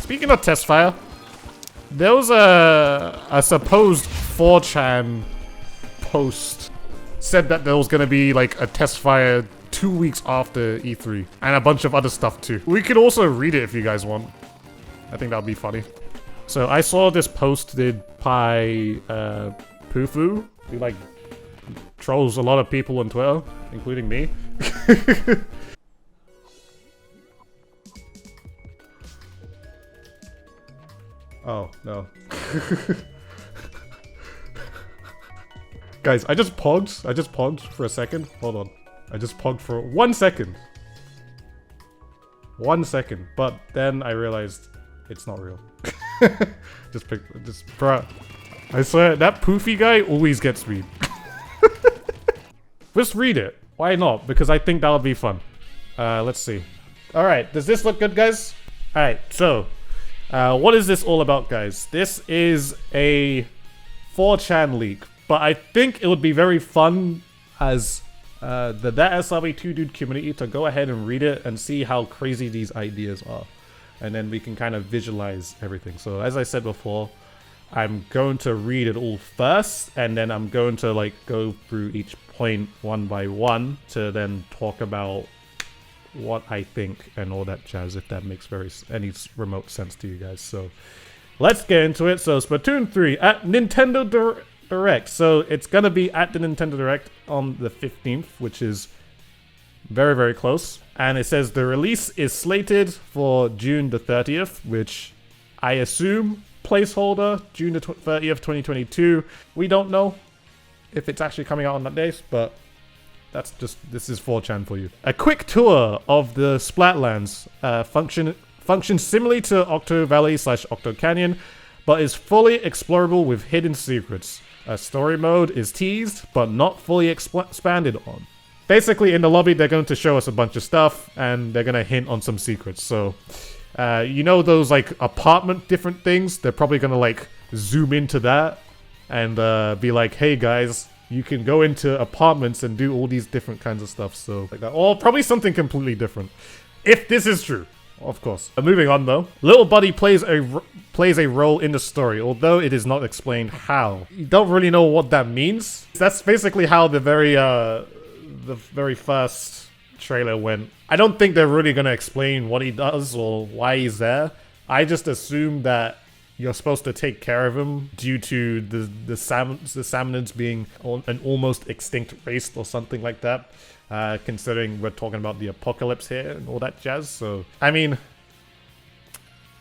Speaking of test fire, there was a supposed 4chan post said that there was gonna be like a test fire 2 weeks after E3 and a bunch of other stuff too. We could also read it if you guys want. I think that'd be funny. So I saw this posted by Pufu, who like trolls a lot of people on Twitter, including me. Oh, no. Guys, I just pogged for a second. Hold on. I just pogged for 1 second. 1 second. But then I realized it's not real. Bruh. I swear, that poofy guy always gets me. Just read it. Why not? Because I think that'll be fun. Let's see. Alright, does this look good, guys? Alright, so... what is this all about, guys? This is a 4chan leak, but I think it would be very fun as the ThatSrb2DUDE community to go ahead and read it and see how crazy these ideas are. And then we can kind of visualize everything. So as I said before, I'm going to read it all first, and then I'm going to like go through each point one by one to then talk about what I think and all that jazz, if that makes any remote sense to you guys. So let's get into it. So Splatoon 3 at Nintendo Direct. So it's gonna be at the Nintendo Direct on the 15th, which is very, very close. And it says the release is slated for June the 30th, which I assume placeholder June the 30th, 2022. We don't know if it's actually coming out on that day, but that's just, this is 4chan for you. A quick tour of the Splatlands functions similarly to Octo Valley / Octo Canyon, but is fully explorable with hidden secrets. A story mode is teased, but not fully expanded on. Basically, in the lobby, they're going to show us a bunch of stuff, and they're going to hint on some secrets. So, you know those, like, apartment different things? They're probably going to, like, zoom into that and be like, hey, guys, you can go into apartments and do all these different kinds of stuff. So, like that. Or probably something completely different. If this is true. Of course. Moving on, though. Little Buddy plays a role in the story, although it is not explained how. You don't really know what that means. That's basically how the very first trailer went. I don't think they're really going to explain what he does or why he's there. I just assume that you're supposed to take care of him due to the salmonids being an almost extinct race or something like that. Considering we're talking about the apocalypse here and all that jazz. So, I mean,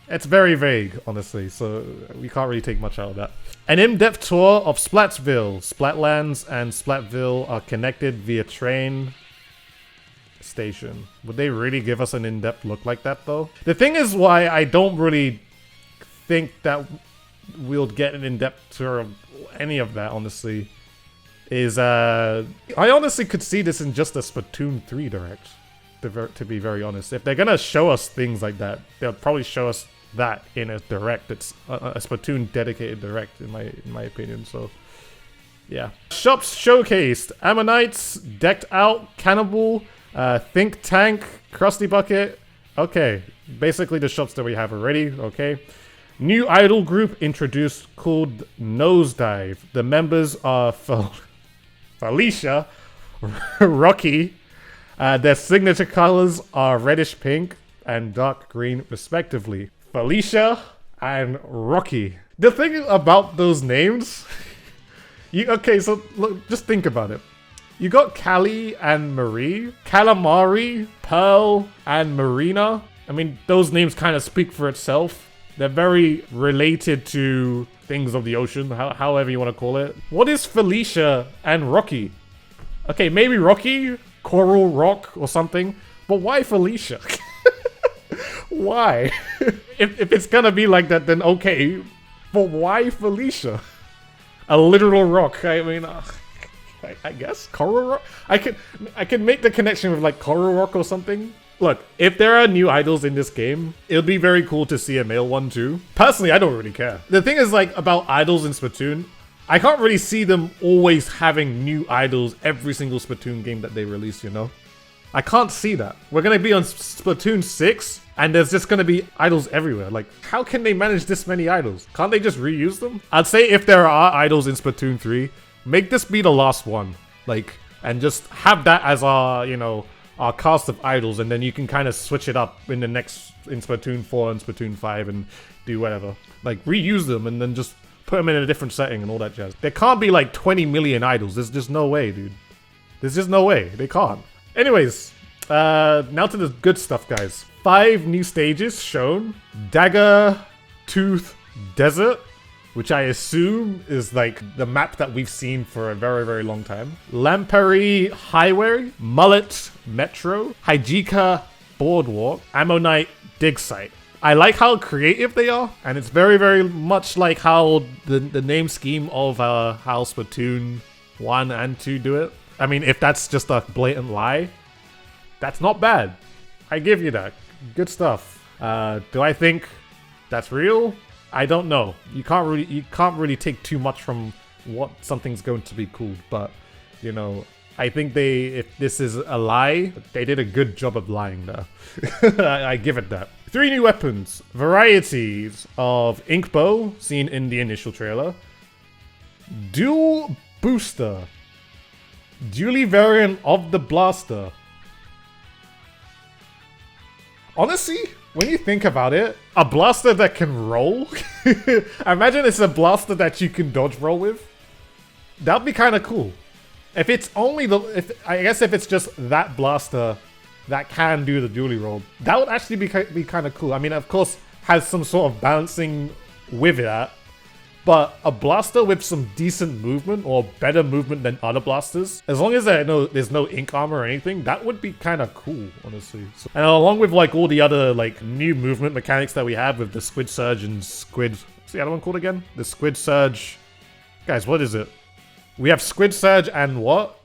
it's very vague, honestly. So we can't really take much out of that. An in-depth tour of Splatsville. Splatlands and Splatville are connected via train station. Would they really give us an in-depth look like that, though? The thing is why I don't really think that we'll get an in-depth tour of any of that, honestly, is I honestly could see this in just a Splatoon 3 Direct, to be very honest. If they're gonna show us things like that, they'll probably show us that in a Direct. It's a Splatoon dedicated Direct, in my opinion. So yeah. Shops showcased: Ammonites, Decked Out, Cannibal, Think Tank, Krusty Bucket. Okay, basically the shops that we have already. Okay. New idol group introduced called Nosedive. The members are Felicia, Rocky. Their signature colors are reddish pink and dark green, respectively. Felicia and Rocky. The thing about those names, okay, so look, just think about it. You got Callie and Marie, Calamari, Pearl, and Marina. I mean, those names kind of speak for itself. They're very related to things of the ocean, however you want to call it. What is Felicia and Rocky? Okay, maybe Rocky, Coral Rock or something, but why Felicia? Why? If it's gonna be like that, then okay, but why Felicia? A literal rock, I mean, I guess Coral Rock? I can make the connection with like Coral Rock or something. Look, if there are new idols in this game, it'll be very cool to see a male one too. Personally, I don't really care. The thing is like about idols in Splatoon, I can't really see them always having new idols every single Splatoon game that they release, you know? I can't see that. We're gonna be on Splatoon 6, and there's just gonna be idols everywhere. Like, how can they manage this many idols? Can't they just reuse them? I'd say if there are idols in Splatoon 3, make this be the last one. Like, and just have that as our, you know, our cast of idols, and then you can kind of switch it up in Splatoon 4 and Splatoon 5 and do whatever. Like, reuse them and then just put them in a different setting and all that jazz. There can't be like 20 million idols. There's just no way, dude. There's just no way. They can't. Anyways, now to the good stuff, guys. 5 new stages shown. Dagger Tooth Desert, which I assume is like the map that we've seen for a very, very long time. Lampari Highway, Mullet Metro, Hijika Boardwalk, Ammonite Dig Site. I like how creative they are, and it's very, very much like how the name scheme of how Splatoon 1 and 2 do it. I mean, if that's just a blatant lie, that's not bad. I give you that. Good stuff. Do I think that's real? I don't know. You can't really take too much from what something's going to be cool, but you know, I think if this is a lie, they did a good job of lying there. I give it that. 3 new weapons. Varieties of Ink Bow, seen in the initial trailer. Dual Booster. Dually variant of the Blaster. Honestly, when you think about it, a blaster that can roll? Imagine it's a blaster that you can dodge roll with. That'd be kind of cool. If it's only I guess if it's just that blaster that can do the dually roll, that would actually be kind of cool. I mean, of course, has some sort of balancing with that, but a blaster with some decent movement or better movement than other blasters, as long as there's no ink armor or anything, that would be kind of cool, honestly. So, and along with like all the other like new movement mechanics that we have with the Squid Surge and Squid, what's the other one called again? The Squid Surge. Guys, what is it? We have Squid Surge and what?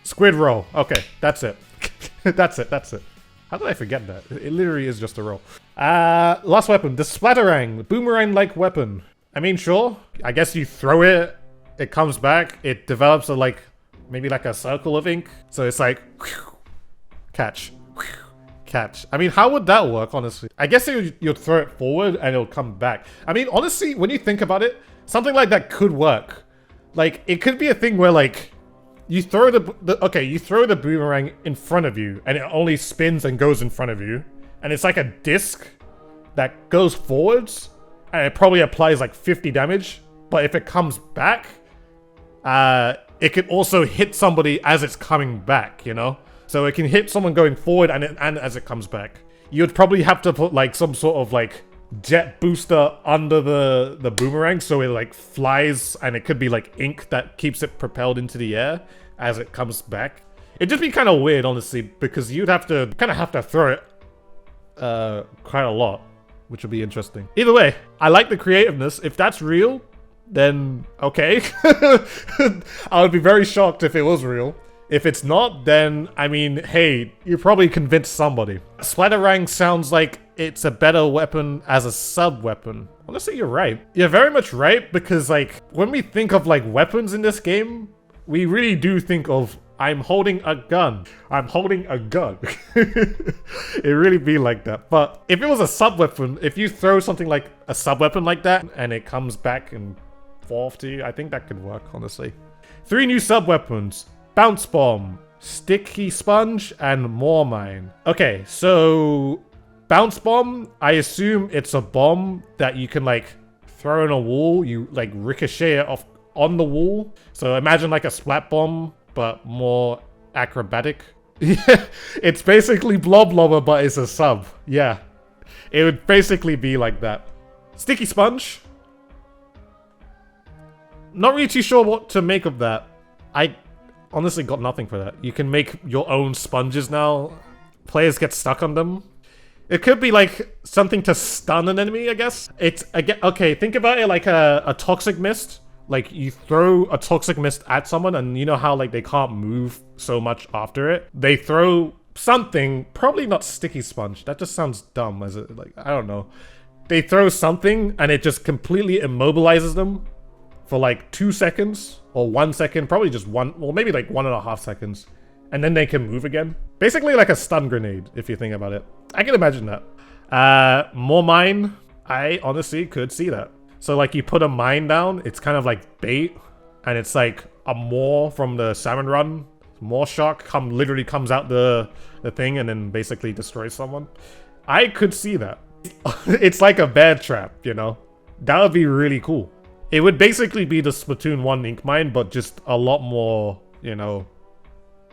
Squid Roll. Okay, that's it. That's it. How did I forget that? It literally is just a roll. Last weapon, the Splatterang, the boomerang-like weapon. I mean, sure. I guess you throw it, it comes back, it develops a maybe like a circle of ink. So it's like, whew, catch, whew, catch. I mean, how would that work, honestly? I guess you'd throw it forward and it'll come back. I mean, honestly, when you think about it, something like that could work. Like, it could be a thing where like, you throw you throw the boomerang in front of you and it only spins and goes in front of you. And it's like a disc that goes forwards. And it probably applies like 50 damage, but if it comes back, it can also hit somebody as it's coming back, you know? So it can hit someone going forward and as it comes back. You'd probably have to put like some sort of like jet booster under the boomerang so it like flies, and it could be like ink that keeps it propelled into the air as it comes back. It'd just be kind of weird, honestly, because you'd have to throw it quite a lot, which would be interesting. Either way, I like the creativeness. If that's real, then okay. I would be very shocked if it was real. If it's not, then, I mean, hey, you probably convinced somebody. Splatterang sounds like it's a better weapon as a sub-weapon. Honestly, you're right. You're very much right, because, like, when we think of, like, weapons in this game, we really do think of, I'm holding a gun. I'm holding a gun. It really be like that. But if it was a sub-weapon, if you throw something like a sub-weapon like that, and it comes back and forth to you, I think that could work, honestly. 3 new sub-weapons. Bounce Bomb, Sticky Sponge, and More Mine. Okay, so Bounce Bomb, I assume it's a bomb that you can like throw in a wall. You like ricochet it off on the wall. So imagine like a Splat Bomb, but more acrobatic. Yeah, it's basically Blob Lobber, but it's a sub. Yeah, it would basically be like that. Sticky Sponge. Not really too sure what to make of that. I honestly got nothing for that. You can make your own sponges now. Players get stuck on them. It could be like something to stun an enemy, I guess. It's again, okay, think about it like a toxic mist. Like you throw a toxic mist at someone and you know how like they can't move so much after it. They throw something, probably not Sticky Sponge. That just sounds dumb as it like, I don't know. They throw something and it just completely immobilizes them for like 2 seconds or 1 second, probably just one, well maybe like 1.5 seconds. and then they can move again. Basically like a stun grenade, if you think about it. I can imagine that. More mine, I honestly could see that. So like you put a mine down, it's kind of like bait, and it's like a maw from the salmon run. Maw shark literally comes out the thing and then basically destroys someone. I could see that. It's like a bear trap, you know? That would be really cool. It would basically be the Splatoon 1 ink mine, but just a lot more, you know,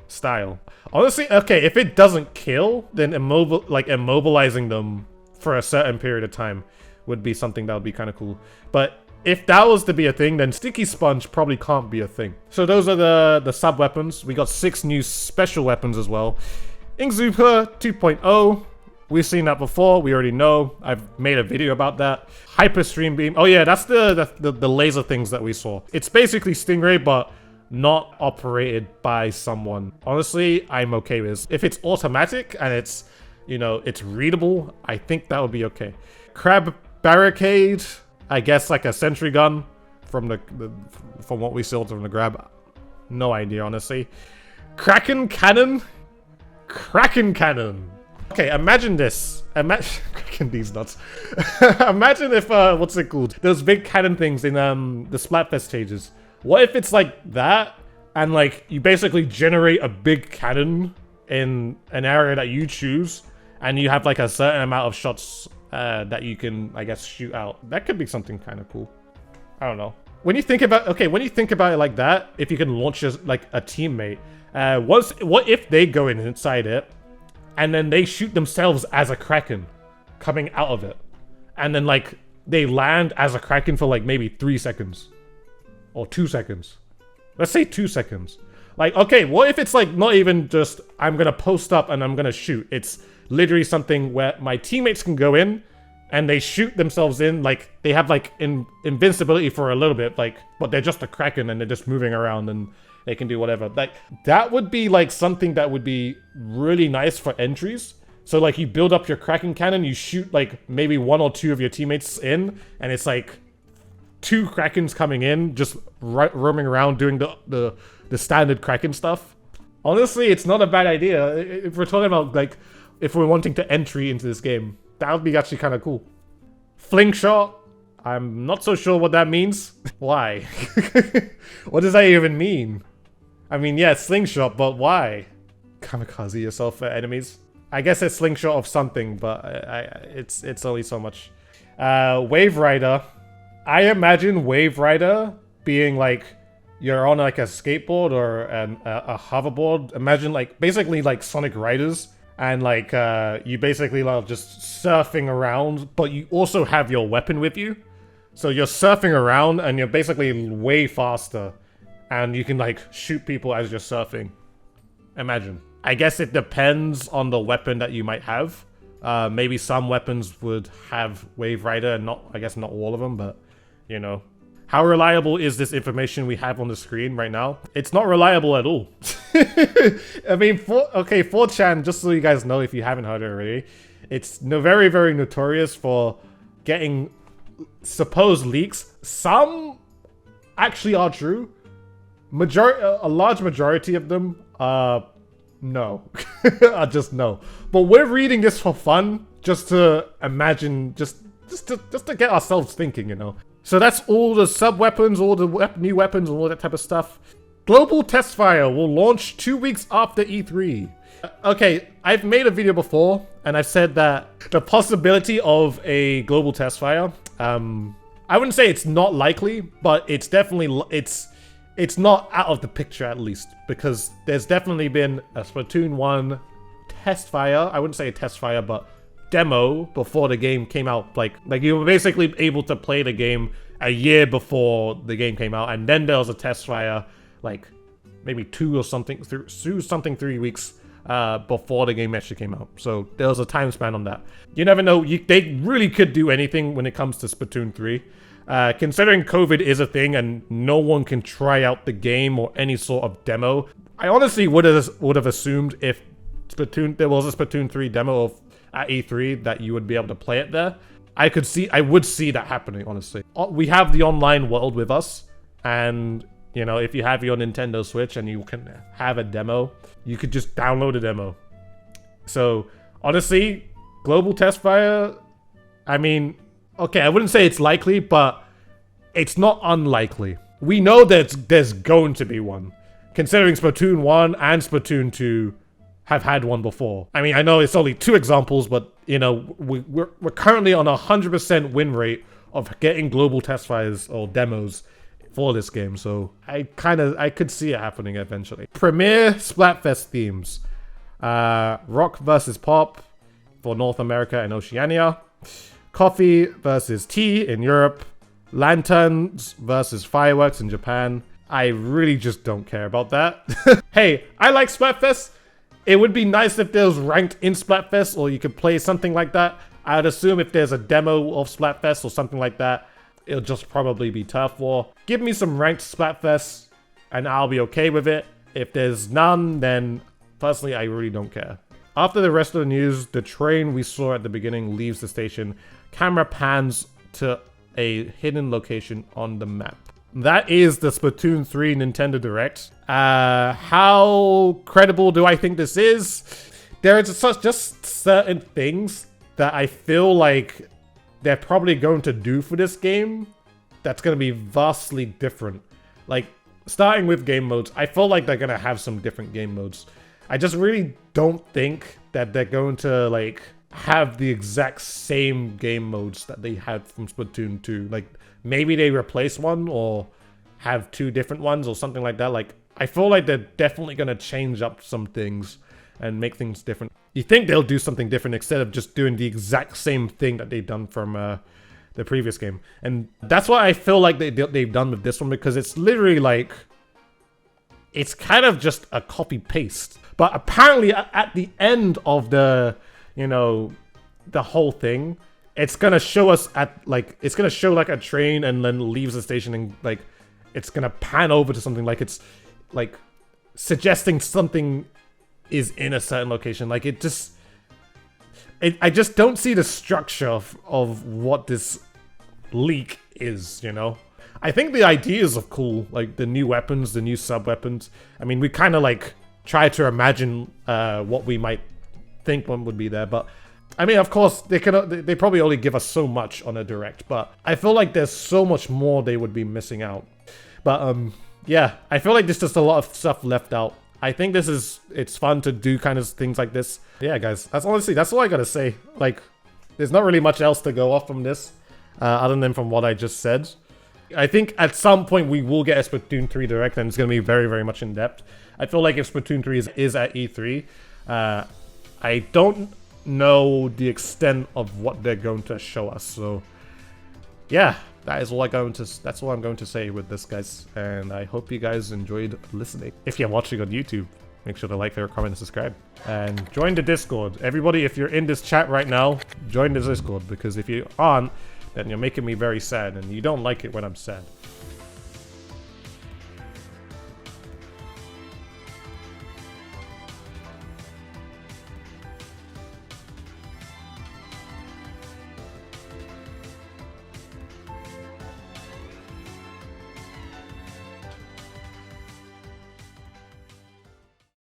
style. Honestly, okay, if it doesn't kill, then immobilizing them for a certain period of time would be something that would be kind of cool. But if that was to be a thing, then Sticky Sponge probably can't be a thing. So those are the sub weapons. We got 6 new special weapons as well. Inkzooper 2.0. We've seen that before. We already know. I've made a video about that. Hyper Stream Beam. Oh yeah, that's the laser things that we saw. It's basically Stingray, but not operated by someone. Honestly, I'm okay with this. If it's automatic and it's, you know, it's readable, I think that would be okay. Crab Barricade. I guess like a sentry gun from from what we saw from the grab. No idea, honestly. Kraken Cannon. Kraken Cannon. Okay, imagine this. Cracking these nuts. Imagine if what's it called? Those big cannon things in the Splatfest stages. What if it's like that, and like you basically generate a big cannon in an area that you choose, and you have like a certain amount of shots that you can, I guess, shoot out. That could be something kind of cool. I don't know. When you think about it like that, if you can launch like a teammate, what if they go inside it, and then they shoot themselves as a Kraken coming out of it, and then like they land as a Kraken for like maybe 3 seconds or 2 seconds. Let's say 2 seconds. Like, okay, what if it's like not even just I'm gonna post up and I'm gonna shoot? It's literally something where my teammates can go in and they shoot themselves in, like they have like invincibility for a little bit, like, but they're just a Kraken and they're just moving around and they can do whatever. Like that would be like something that would be really nice for entries. So like you build up your Kraken cannon, you shoot like maybe 1 or 2 of your teammates in, and it's like 2 Krakens coming in, just roaming around doing the standard Kraken stuff. Honestly, it's not a bad idea. If we're talking about like, if we're wanting to entry into this game, that would be actually kind of cool. Fling shot. I'm not so sure what that means. Why? What does that even mean? I mean, yeah, slingshot, but why? Kamikaze yourself for enemies. I guess it's slingshot of something, but it's only so much. Wave Rider. I imagine Wave Rider being like you're on like a skateboard or a hoverboard. Imagine like basically like Sonic Riders, and like you basically like just surfing around, but you also have your weapon with you. So you're surfing around and you're basically way faster, and you can like shoot people as you're surfing. Imagine. I guess it depends on the weapon that you might have. Maybe some weapons would have Wave Rider, and I guess not all of them, but you know. How reliable is this information we have on the screen right now? It's not reliable at all. I mean, 4chan, just so you guys know if you haven't heard it already, it's very, very notorious for getting supposed leaks. Some actually are true. A large majority of them, no. Just no. But we're reading this for fun, just to imagine, just to get ourselves thinking, you know. So that's all the sub-weapons, all the new weapons, and all that type of stuff. Global Test Fire will launch 2 weeks after E3. Okay, I've made a video before, and I've said that the possibility of a global test fire, I wouldn't say it's not likely, but it's definitely, it's not out of the picture at least, because there's definitely been a Splatoon 1 test fire. I wouldn't say a test fire, but demo before the game came out. Like you were basically able to play the game a year before the game came out, and then there was a test fire like maybe 3 weeks before the game actually came out. So there was a time span on that. You never know. They really could do anything when it comes to Splatoon 3. Considering COVID is a thing and no one can try out the game or any sort of demo, I honestly would have assumed if there was a Splatoon 3 demo at E3 that you would be able to play it there. I would see that happening, honestly. We have the online world with us, and You know, if you have your Nintendo Switch and you can have a demo, you could just download a demo. So, honestly, global test fire, I mean, okay, I wouldn't say it's likely, but it's not unlikely. We know that there's going to be one, considering Splatoon 1 and Splatoon 2 have had one before. I mean, I know it's only 2 examples, but, you know, we're currently on a 100% win rate of getting global test fires or demos for this game, so I could see it happening eventually. Premier Splatfest themes. Rock versus pop for North America and Oceania. Coffee versus tea in Europe. Lanterns versus fireworks in Japan. I really just don't care about that. Hey, I like Splatfest. It would be nice if there was ranked in Splatfest, or you could play something like that. I'd assume if there's a demo of Splatfest or something like that, it'll just probably be Turf War. Give me some ranked Splatfest and I'll be okay with it. If there's none, then personally, I really don't care. After the rest of the news, the train we saw at the beginning leaves the station. Camera pans to a hidden location on the map. That is the Splatoon 3 Nintendo Direct. How credible do I think this is? There is just certain things that I feel like they're probably going to do for this game that's going to be vastly different. Like, starting with game modes, I feel like they're going to have some different game modes. I just really don't think that they're going to, like, have the exact same game modes that they had from Splatoon 2. Like, maybe they replace one or have 2 different ones or something like that. Like, I feel like they're definitely going to change up some things and make things different. You think they'll do something different instead of just doing the exact same thing that they've done from the previous game. And that's what I feel like they've done with this one, because it's literally like, it's kind of just a copy-paste. But apparently at the end of the, you know, the whole thing, it's gonna show us at, like, it's gonna show like a train and then leaves the station, and like, it's gonna pan over to something, like it's like suggesting something is in a certain location. Like, it just, I just don't see the structure of what this leak is, you know? I think the ideas are cool, like the new weapons, the new sub-weapons. I mean, we kind of like try to imagine what we might think one would be there, but I mean, of course, they probably only give us so much on a direct, but I feel like there's so much more they would be missing out. But yeah, I feel like there's just a lot of stuff left out. I think it's fun to do kind of things like this. Yeah, guys, that's all I gotta say. Like, there's not really much else to go off from this, other than from what I just said. I think at some point we will get a Splatoon 3 Direct, and it's gonna be very, very much in depth. I feel like if Splatoon 3 is at E3, I don't know the extent of what they're going to show us. So, yeah, that's all I'm going to say with this, guys. And I hope you guys enjoyed listening. If you're watching on YouTube, make sure to like, favorite, comment, and subscribe. And join the Discord. Everybody, if you're in this chat right now, join the Discord, because if you aren't, then you're making me very sad, and you don't like it when I'm sad.